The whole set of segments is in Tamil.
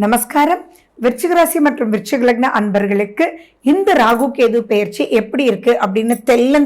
நமஸ்காரம். விருச்சிக ராசி மற்றும் விருச்சிக லக்ன அன்பர்களுக்கு இந்த ராகு கேது பெயர்ச்சி எப்படி இருக்கு அப்படின்னு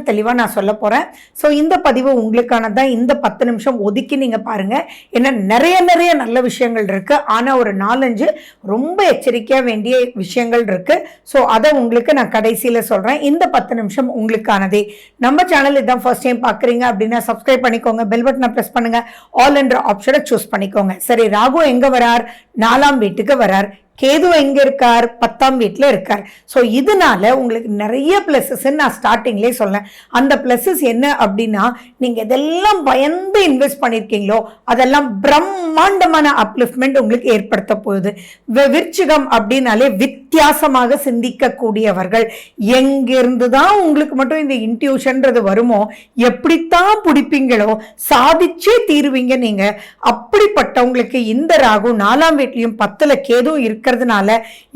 தெளிவா நான் சொல்ல போறேன். ஸோ இந்த பதிவு உங்களுக்கானதான். இந்த 10 நிமிஷம் ஒதுக்கி நீங்க பாருங்க. ஏன்னா நிறைய நல்ல விஷயங்கள் இருக்கு. ஆனா ஒரு 4-5 ரொம்ப எச்சரிக்கையா வேண்டிய விஷயங்கள் இருக்கு. ஸோ அதை உங்களுக்கு நான் கடைசியில சொல்றேன். இந்த 10 நிமிஷம் உங்களுக்கானதே. நம்ம சேனல் இதான் ஃபர்ஸ்ட் டைம் பாக்குறீங்க அப்படின்னா சப்ஸ்கிரைப் பண்ணிக்கோங்க, பெல் பட்டனை பிரஸ் பண்ணுங்க, ஆல் என்ற ஆப்ஷனை சூஸ் பண்ணிக்கோங்க. சரி, ராகு எங்க வரார்? 4ஆம் வீட்டுக்கு வரார். கேது எங்க இருக்கார்? 10ஆம் வீட்டுல இருக்கார். சோ இதனால உங்களுக்கு நிறைய பிளஸஸ் நான் ஸ்டார்டிங்லேயே சொன்னேன். அந்த பிளஸஸ் என்ன அப்படின்னா, நீங்க எதெல்லாம் பயந்து இன்வெஸ்ட் பண்ணிருக்கீங்களோ அதெல்லாம் பிரம்மாண்டமான அப்லிஃப்ட்மெண்ட் உங்களுக்கு ஏற்படுத்த போகுது. விருச்சிகம் அப்படின்னாலே வித்தியாசமாக சிந்திக்க கூடியவர்கள். எங்கிருந்துதான் உங்களுக்கு மட்டும் இந்த இன்ட்யூஷன்றது வருமோ, எப்படித்தான் பிடிப்பீங்களோ சாதிச்சே தீருவீங்க நீங்க. அப்படிப்பட்டவங்களுக்கு இந்த ராகு 4ஆம் வீட்லயும் 10ல கேதும் இருக்கிறதுனால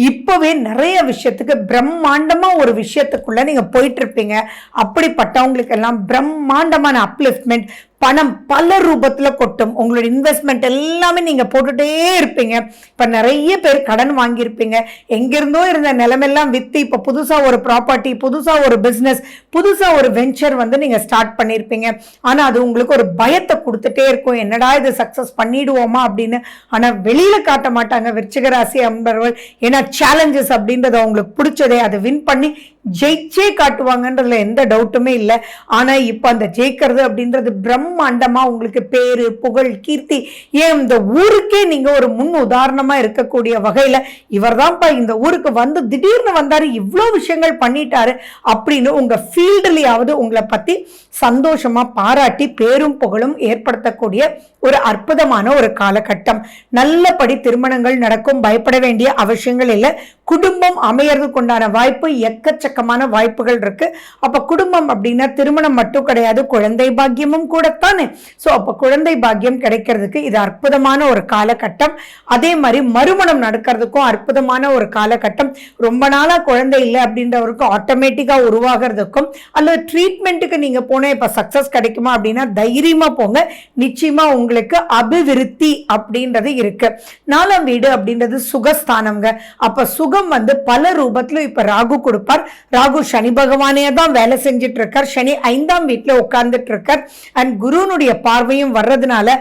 இப்பவே நிறைய விஷயத்துக்கு பிரம்மாண்டமா ஒரு விஷயத்துக்குள்ள நீங்க போயிட்டு இருப்பீங்க. அப்படிப்பட்டவங்களுக்கு எல்லாம் பிரம்மாண்டமான அப்லிஃப்ட்மெண்ட், பணம் பல ரூபத்துல கொட்டும். உங்களோட இன்வெஸ்ட்மெண்ட் எல்லாமே நீங்க போட்டுட்டே இருப்பீங்க. இப்ப நிறைய பேர் கடன் வாங்கியிருப்பீங்க. எங்கிருந்தோ இருந்த நிலமெல்லாம் வித்து இப்ப புதுசா ஒரு ப்ராப்பர்ட்டி, புதுசா ஒரு பிசினஸ், புதுசா ஒரு வெஞ்சர் நீங்க ஸ்டார்ட் பண்ணிருப்பீங்க. ஆனா அது உங்களுக்கு ஒரு பயத்தை கொடுத்துட்டே இருக்கும். என்னடா இது சக்சஸ் பண்ணிடுவோமா அப்படின்னு. ஆனா வெளியில காட்ட மாட்டாங்க விருச்சிக ராசி அன்பர்கள். ஏன்னா சேலஞ்சஸ் அப்படின்றது அவங்களுக்கு பிடிச்சதே. அதை வின் பண்ணி ஜெயிச்சே காட்டுவாங்கன்றதுல எந்த டவுட்டுமே இல்லை. ஆனா இப்ப அந்த ஜெயிக்கிறது அப்படின்றது பிரம்மாண்டமா உங்களுக்கு பேரு, புகழ், கீர்த்தி, ஏன் இந்த ஊருக்கே நீங்க ஒரு முன் உதாரணமா இருக்கக்கூடிய வகையில இவர் தான்ப்பா இந்த ஊருக்கு வந்து திடீர்னு வந்தாரு, இவ்வளவு விஷயங்கள் பண்ணிட்டாரு அப்படின்னு உங்க ஃபீல்டுலயாவது உங்களை பத்தி சந்தோஷமா பாராட்டி பேரும் புகழும் ஏற்படுத்தக்கூடிய ஒரு அற்புதமான ஒரு காலகட்டம். நல்லபடி திருமணங்கள் நடக்கும். பயப்பட வேண்டிய அவசியங்கள் இல்லை. குடும்பம் அமையறதுக்கு உண்டான வாய்ப்பு, எக்கச்சக்கமான வாய்ப்புகள் இருக்கு. அப்ப குடும்பம் அப்படின்னா திருமணம் மட்டும் கிடையாது, குழந்தை பாக்கியமும் கூடத்தானே. சோ அப்ப குழந்தை பாக்கியம் கிடைக்கிறதுக்கு இது அற்புதமான ஒரு காலகட்டம். அதே மாதிரி மறுமணம் நடக்கிறதுக்கும் அற்புதமான ஒரு காலகட்டம். ரொம்ப நாளா குழந்தை இல்லை அப்படின்றவருக்கு ஆட்டோமேட்டிக்கா உருவாகிறதுக்கும், அல்லது ட்ரீட்மெண்ட்டுக்கு நீங்க போன இப்ப சக்சஸ் கிடைக்குமா அப்படின்னா தைரியமா போங்க. நிச்சயமா உங்களுக்கு அபிவிருத்தி அப்படின்றது இருக்கு. 4ஆம் வீடு அப்படின்றது சுகஸ்தானம்ங்க. அப்ப சுகம் பல ரூபத்துல இப்ப ராகு கொடுப்பார். ராகு சனி பகவானே தான் வேலை செஞ்சிட்டு இருக்கார். சனி 5ஆம் வீட்டுல உட்கார்ந்துட்டு இருக்கார். அண்ட் குருனுடைய பார்வையும் வர்றதுனால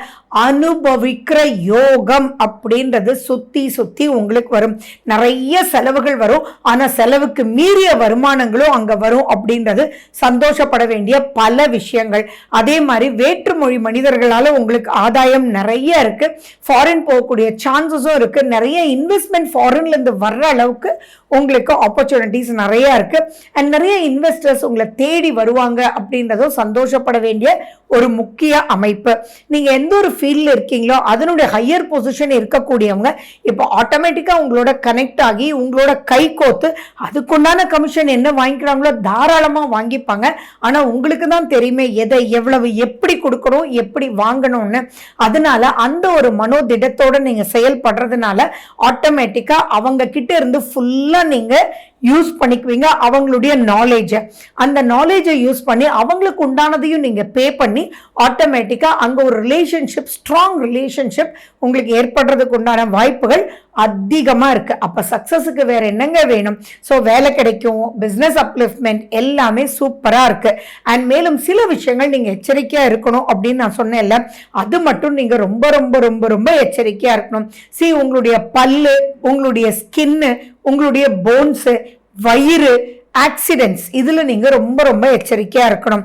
அனுபவிக்கிற யோகம் அப்படின்றது சுத்தி உங்களுக்கு வரும். நிறைய செலவுகள் வரும். ஆனா செலவுக்கு மீறிய வருமானங்களும் அங்க வரும் அப்படின்றது சந்தோஷப்பட வேண்டிய பல விஷயங்கள். அதே மாதிரி வேற்றுமொழி மனிதர்களால உங்களுக்கு ஆதாயம் நிறைய இருக்கு. ஃபாரின் போகக்கூடிய சான்சஸும் இருக்கு. நிறைய இன்வெஸ்ட்மெண்ட் ஃபாரின்ல இருந்து வர்ற அளவுக்கு உங்களுக்கு ஆப்பர்ச்சுனிட்டிஸ் நிறைய இருக்கு. அண்ட் நிறைய இன்வெஸ்டர்ஸ் உங்களை தேடி வருவாங்க அப்படின்றதும் சந்தோஷப்பட வேண்டிய ஒரு முக்கிய அமைப்பு. நீங்க எந்த ஒரு ஃபீல்ட்ல இருக்கீங்களோ அதனுடைய ஹையர் பொசிஷன் இருக்கக்கூடியவங்க இப்ப ஆட்டோமேட்டிக்கா உங்களோட கனெக்ட் ஆகி உங்களோட கை கோத்து அதுக்குண்டான கமிஷன் என்ன வாங்கிக்கிறாங்களோ தாராளமா வாங்கிப்பாங்க. ஆனா உங்களுக்கு தான் தெரியுமே எதை எவ்வளவு எப்படி கொடுக்கணும், எப்படி வாங்கணும்னு. அதனால அந்த ஒரு மனோதிடத்தோட நீங்க செயல்படுறதுனால ஆட்டோமேட்டிக்கா அவங்க கிட்ட இருந்து ஃபுல்லா நீங்க யூஸ் பண்ணிக்குவீங்க. அவங்களுடைய நாலேஜை, அந்த நாலேஜை யூஸ் பண்ணி அவங்களுக்கு உண்டானதையும் நீங்க பே பண்ணி ஆட்டோமேட்டிக்கா அங்க ஒரு ரிலேஷன்ஷிப், ஸ்ட்ராங் ரிலேஷன்ஷிப் உங்களுக்கு ஏற்படுறதுக்கு உண்டான வாய்ப்புகள் அதிகமா இருக்கு. அப்ப சக்சஸுக்கு வேற என்னங்க வேணும்? சோ வேலை கிடைக்கும், பிசினஸ் அப்லிஃப்ட்மெண்ட் எல்லாமே சூப்பரா இருக்கு. அண்ட் மேலும் சில விஷயங்கள் நீங்க எச்சரிக்கையா இருக்கணும் அப்படின்னு நான் சொன்னேன்ல, அது மட்டும் நீங்க ரொம்ப ரொம்ப ரொம்ப ரொம்ப எச்சரிக்கையா இருக்கணும். உங்களுடைய பல்லு, உங்களுடைய ஸ்கின்னு, உங்களுடைய போன்ஸ், வயிறு, ஆக்சிடென்ட்ஸ், இதுல நீங்க ரொம்ப ரொம்ப எச்சரிக்கையா இருக்கணும்.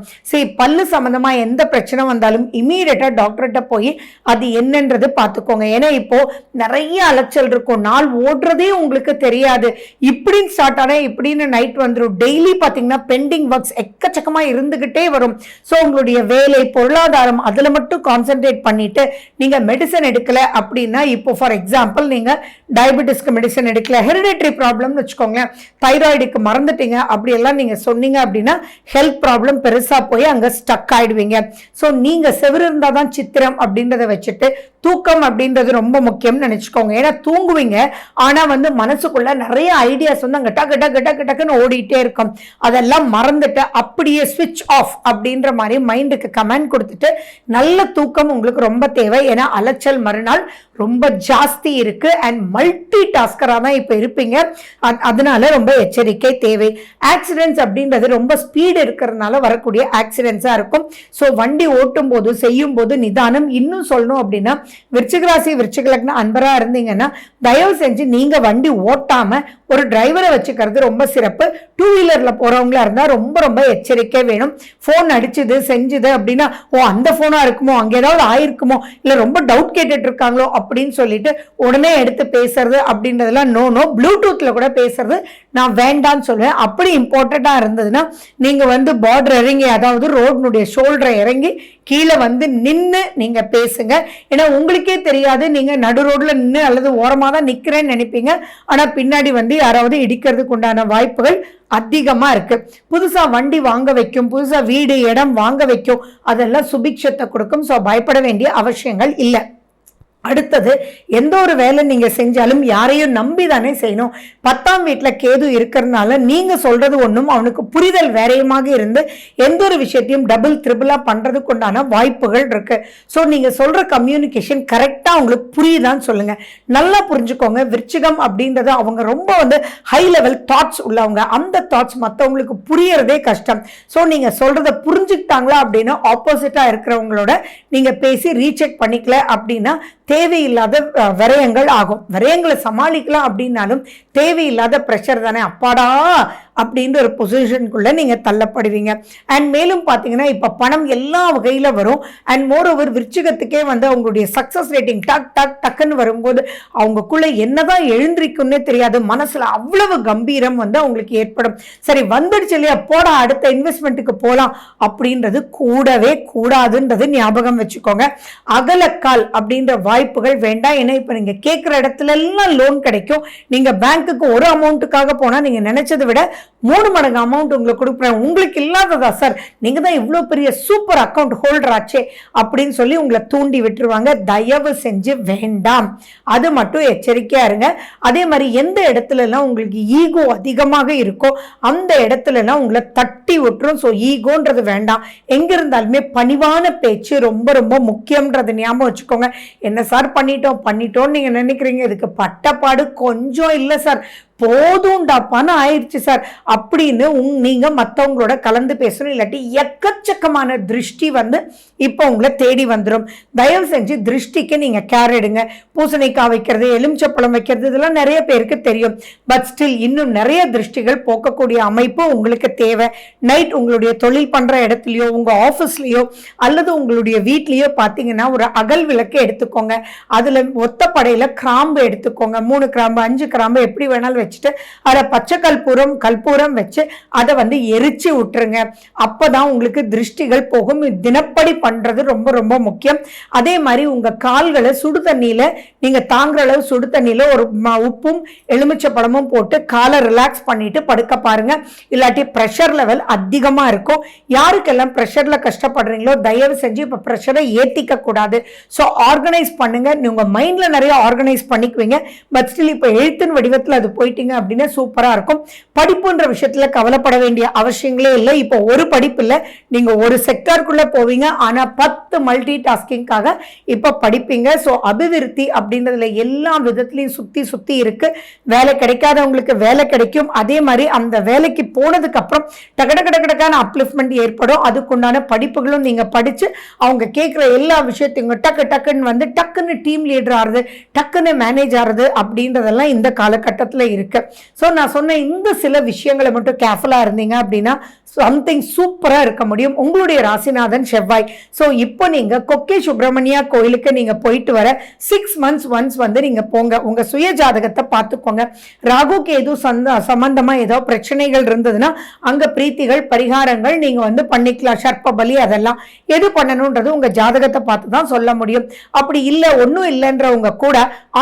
பல்லு சம்பந்தமா எந்த பிரச்சனை வந்தாலும் இமீடியட்டா டாக்டர்கிட்ட போய் அது என்னன்றது பார்த்துக்கோங்க. ஏன்னா இப்போ நிறைய அலைச்சல் இருக்கும். நாள் ஓடுறதே உங்களுக்கு தெரியாது. இப்படின்னு ஸ்டார்ட் ஆனா இப்படின்னு நைட் வந்துடும். டெய்லி பாத்தீங்கன்னா பெண்டிங் ஒர்க்ஸ் எக்கச்சக்கமா இருந்துகிட்டே வரும். ஸோ உங்களுடைய வேலை, பொருளாதாரம் அதுல மட்டும் கான்சென்ட்ரேட் பண்ணிட்டு நீங்க மெடிசன் எடுக்கல அப்படின்னா, இப்போ ஃபார் எக்ஸாம்பிள் நீங்க டயபெட்டிஸ்க்கு மெடிசன் எடுக்கல, ஹெரிடிட்டரி ப்ராப்ளம்னு வச்சுக்கோங்களேன், தைராய்டுக்கு மறந்துட்டீங்க அப்படியெல்லாம் நீங்க சொன்னீங்க அப்படின்னா ஹெல்த் ப்ராப்ளம் பெருசா போய் அங்க ஸ்டக் ஆயிடுவீங்க. ஸோ நீங்க செவுரு இருந்தாதான் சித்திரம் அப்படின்றத வச்சுட்டு தூக்கம் அப்படின்றது ரொம்ப முக்கியம்னு நினைச்சுக்கோங்க. ஏன்னா தூங்குவீங்க, ஆனா மனசுக்குள்ள நிறைய ஐடியாஸ் அங்க டக்கு டக்கு டக்கு டக்குன்னு ஓடிட்டே இருக்கும். அதெல்லாம் மறந்துட்டு அப்படியே ஸ்விட்ச் ஆஃப் அப்படின்ற மாதிரி மைண்டுக்கு கமெண்ட் கொடுத்துட்டு நல்ல தூக்கம் உங்களுக்கு ரொம்ப தேவை. ஏன்னா அலைச்சல் மறுநாள் ரொம்ப ஜாஸ்தி இருக்கு அண்ட் மல்டி டாஸ்கரா தான் இப்ப இருப்பீங்க. அதனால ரொம்ப எச்சரிக்கை தேவை. ஆக்சிடென்ட்ஸ் அப்படின்றது ரொம்ப ஸ்பீடு இருக்கிறதுனால வரக்கூடிய ஆக்சிடென்ட்ஸா இருக்கும். ஸோ வண்டி ஓட்டும் போது செய்யும் போது நிதானம். இன்னும் சொல்லணும் அப்படின்னா விருச்சிக ராசி விருச்சிக லக்ன அன்பரா இருந்தீங்கன்னா தயவு செஞ்சு நீங்க வண்டி ஓட்டாம ஒரு டிரைவரை வச்சுக்கிறது ரொம்ப சிறப்பு. டூ வீலர்ல போறவங்களா இருந்தா ரொம்ப ரொம்ப எச்சரிக்கை வேணும். போன் அடிச்சுது செஞ்சுது அப்படின்னா அந்த போனா இருக்குமோ, அங்க ஏதாவது ஆயிருக்குமோ, இல்ல ரொம்ப டவுட் கேட்டுட்டு இருக்காங்களோ அப்படின்னு சொல்லிட்டு உடனே எடுத்து பேசுறது அப்படின்றதெல்லாம் நோ. ப்ளூடூத்ல கூட பேசுறது நான் வேண்டான்னு சொல்லுவேன். அப்படி இம்பார்ட்டண்டா இருந்ததுன்னா நீங்க பார்டர் இறங்கி, அதாவது ரோடுனுடைய ஷோல்டரை இறங்கி கீழே நின்று நீங்க பேசுங்க. ஏன்னா உங்களுக்கே தெரியாது, நீங்க நடு ரோட்ல நின்று அல்லது ஓரமா தான் நிக்கிறேன்னு நினைப்பீங்க. ஆனா பின்னாடி யாராவது இடிக்கிறதுக்கு உண்டான வாய்ப்புகள் அதிகமா இருக்கு. புதுசா வண்டி வாங்க வைக்கும், புதுசா வீடு இடம் வாங்க வைக்கும், அதெல்லாம் சுபிக்ஷத்தை கொடுக்கும். சோ பயப்பட வேண்டிய அவசியங்கள் இல்லை. அடுத்தது, எந்த ஒரு வேலை நீங்க செஞ்சாலும் யாரையும் நம்பி தானே செய்யணும். 10ஆம் வீட்டுல கேது இருக்கிறதுனால நீங்க சொல்றது ஒண்ணும் அவனுக்கு புரிதல் வேறையுமாக இருந்து எந்த ஒரு விஷயத்தையும் டபுள் ட்ரிபிளா பண்றதுக்கு உண்டான வாய்ப்புகள் இருக்கு. ஸோ நீங்க சொல்ற கம்யூனிகேஷன் கரெக்டா அவங்களுக்கு புரியுதான்னு சொல்லுங்க. நல்லா புரிஞ்சுக்கோங்க. விருச்சிகம் அப்படின்றது அவங்க ரொம்ப ஹை லெவல் தாட்ஸ் உள்ளவங்க. அந்த தாட்ஸ் மற்றவங்களுக்கு புரியறதே கஷ்டம். ஸோ நீங்க சொல்றதை புரிஞ்சுக்கிட்டாங்களா அப்படின்னா ஆப்போசிட்டா இருக்கிறவங்களோட நீங்க பேசி ரீசெக் பண்ணிக்கல அப்படின்னா தேவையில்லாத விரயங்கள் ஆகும். விரயங்களை சமாளிக்கலாம் அப்படின்னாலும் தேவையில்லாத பிரஷர் தானே. அப்பாடா அப்படின்ற ஒரு பொசிஷனுக்குள்ள நீங்க தள்ளப்படுவீங்க. அண்ட் மேலும் பாத்தீங்கன்னா இப்ப பணம் எல்லா வகையில வரும். அண்ட் மோர் ஓவர் விருச்சிகத்துக்கே அவங்களுடைய சக்சஸ் ரேட்டிங் டக் டக் டக்குன்னு வரும்போது அவங்களுக்குள்ள என்னதான் எழுந்திருக்குன்னே தெரியாது. மனசுல அவ்வளவு கம்பீரம் அவங்களுக்கு ஏற்படும். சரி வந்துடுச்சு இல்லையா, போட அடுத்த இன்வெஸ்ட்மெண்ட்டுக்கு போலாம் அப்படின்றது கூடவே கூடாதுன்றது ஞாபகம் வச்சுக்கோங்க. அகலக்கால் அப்படின்ற வாய்ப்புகள் வேண்டாம். ஏன்னா இப்ப நீங்க கேட்கிற இடத்துல எல்லாம் லோன் கிடைக்கும். நீங்க பேங்க்குக்கு ஒரு அமௌண்ட்டுக்காக போனா நீங்க நினைச்சதை விட 3 மடங்கு அமௌண்ட் உங்களுக்கு கொடுக்குறேன். உங்களுக்கு இல்லாததா சார், நீங்க தான் இவ்வளவு பெரிய சூப்பர் அக்கௌண்ட் ஹோல்டர் ஆச்சே அப்படின்னு சொல்லி உங்களை தூண்டி விட்டுருவாங்க. தயவு செஞ்சு வேண்டாம். அது மட்டும் எச்சரிக்கையா இருங்க. அதே மாதிரி எந்த இடத்துல எல்லாம் உங்களுக்கு ஈகோ அதிகமாக இருக்கோ அந்த இடத்துல எல்லாம் உங்களை தட்டி விட்டுரும். ஸோ ஈகோன்றது வேண்டாம். எங்க இருந்தாலுமே பணிவான பேச்சு ரொம்ப ரொம்ப முக்கியம்ன்றது ஞாபகம் வச்சுக்கோங்க. என்ன சார் பண்ணிட்டோம் நீங்க நினைக்கிறீங்க, இதுக்கு பட்டப்பாடு கொஞ்சம் இல்லை சார், போதும்டாப்பான்னு ஆயிடுச்சு சார் அப்படின்னு நீங்க மற்றவங்களோட கலந்து பேசணும். இல்லாட்டி எக்கச்சக்கமான திருஷ்டி இப்போ உங்களை தேடி வந்துடும். தயவு செஞ்சு திருஷ்டிக்கு நீங்க கேர் எடுங்க. பூசணிக்காய் வைக்கிறது, எலுமிச்சப்பழம் வைக்கிறது, இதெல்லாம் நிறைய பேருக்கு தெரியும். பட் ஸ்டில் இன்னும் நிறைய திருஷ்டிகள் போக்கக்கூடிய அமைப்பு உங்களுக்கு தேவை. நைட் உங்களுடைய தொழில் பண்ற இடத்துலயோ உங்க ஆபீஸ்லயோ அல்லது உங்களுடைய வீட்லயோ பாத்தீங்கன்னா ஒரு அகல் விளக்கு எடுத்துக்கோங்க. அதுல ஒத்த படையில கிராம்பு எடுத்துக்கோங்க. 3 கிராம்பு 5 கிராம்பு எப்படி வேணாலும் வச்சுட்டு அதை பச்சை கற்பூரம் வச்சு அதை எரிச்சு விட்டுருங்க. அப்பதான் உங்களுக்கு திருஷ்டிகள் போகும். தினப்படி பண்றது ரொம்ப ரொம்ப முக்கியம். அதே மாதிரி உங்க கால்களை சுடு தண்ணியில நீங்க தாங்குற அளவு சுடு தண்ணியில ஒரு உப்பும் எலுமிச்சை பழமும் போட்டு காலை ரிலாக்ஸ் பண்ணிட்டு படுக்க பாருங்க. இல்லாட்டி பிரஷர் லெவல் அதிகமா இருக்கும். யாருக்கெல்லாம் பிரஷர்ல கஷ்டப்படுறீங்களோ தயவு செஞ்சு இப்ப பிரஷரை ஏத்திக்க கூடாது. ஸோ ஆர்கனைஸ் பண்ணுங்க. உங்க மைண்ட்ல நிறைய ஆர்கனைஸ் பண்ணிக்குவீங்க. பட் ஸ்டில் இப்ப எழுத்தின் வடிவத்தில் அது போயிட்டீங்க அப்படின்னா சூப்பரா இருக்கும். படிப்புன்ற விஷயத்துல கவலைப்பட வேண்டிய அவசியங்களே இல்லை. இப்போ ஒரு படிப்பு இல்லை, நீங்க ஒரு செக்டாருக்குள்ள போவீங்க. ஆனா 10 மல்டி டாஸ்கிங்காக இப்ப படிப்பீங்க. ஸோ அபிவிருத்தி அப்படின்றதுல எல்லா விதத்திலையும் சுத்தி இருக்கு. வேலை கிடைக்காதவங்களுக்கு வேலை கிடைக்கும். அதே மாதிரி அந்த வேலைக்கு போனதுக்கு அப்புறம் டக்கடக்கான அப்லிஃப்ட்மெண்ட் ஏற்படும். அதுக்குண்டான படிப்புகளும் நீங்க படிச்சு அவங்க கேட்கிற எல்லா விஷயத்தையும் டக்குன்னு டீம் லீடர் ஆறுது, டக்குன்னு மேனேஜ் ஆறுது அப்படின்றதெல்லாம் இந்த காலகட்டத்தில் இருக்கு. ஸோ நான் சொன்ன இந்த சில விஷயங்களை மட்டும் கேர்ஃபுல்லா இருந்தீங்க அப்படின்னா சம்திங் சூப்பரா இருக்க முடியும். உங்களுடைய ராசிநாதன் செவ்வாய். ஸோ இப்போ நீங்க கொக்கே சுப்பிரமணியா கோயிலுக்கு நீங்க போயிட்டு வர 6 months ஒன்ஸ் நீங்க போங்க. உங்க சுய ஜாதகத்தை பார்த்துக்கோங்க. ராகு கேது சம்பந்தமா ஏதோ பிரச்சனைகள் இருந்ததுன்னா அங்க பிரீத்திகள் பரிகாரங்கள் நீங்க பண்ணிக்கலாம். சர்ப்ப பலி அதெல்லாம் எது பண்ணணும்ன்றது உங்க ஜாதகத்தை பார்த்து தான் சொல்ல முடியும். அப்படி இல்லை ஒன்றும் இல்லைன்றவங்க கூட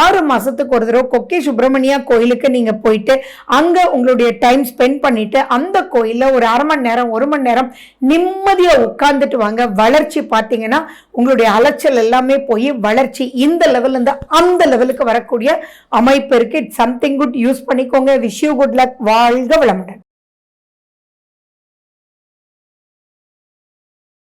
6 மாசத்துக்கு ஒரு தடவை கொக்கே சுப்பிரமணியா கோயிலுக்கு நீங்க போயிட்டு அங்க உங்களுடைய டைம் ஸ்பெண்ட் பண்ணிட்டு அந்த கோயில்ல ஒரு அரை மணி நேரம் 1 மணி நேரம் நிம்மதியா உட்கார்ந்துட்டு வாங்க. வளர்ச்சி பார்த்தீங்கன்னா உங்களுடைய அலைச்சல் எல்லாமே போய் வளர்ச்சி இந்த லெவல் இருந்து அந்த லெவலுக்கு வரக்கூடிய அமைப்பு இருக்கு. இட்ஸ் சம்திங் குட், யூஸ் பண்ணிக்கோங்க. Wish you good luck. வாழ்க வளமுடன்.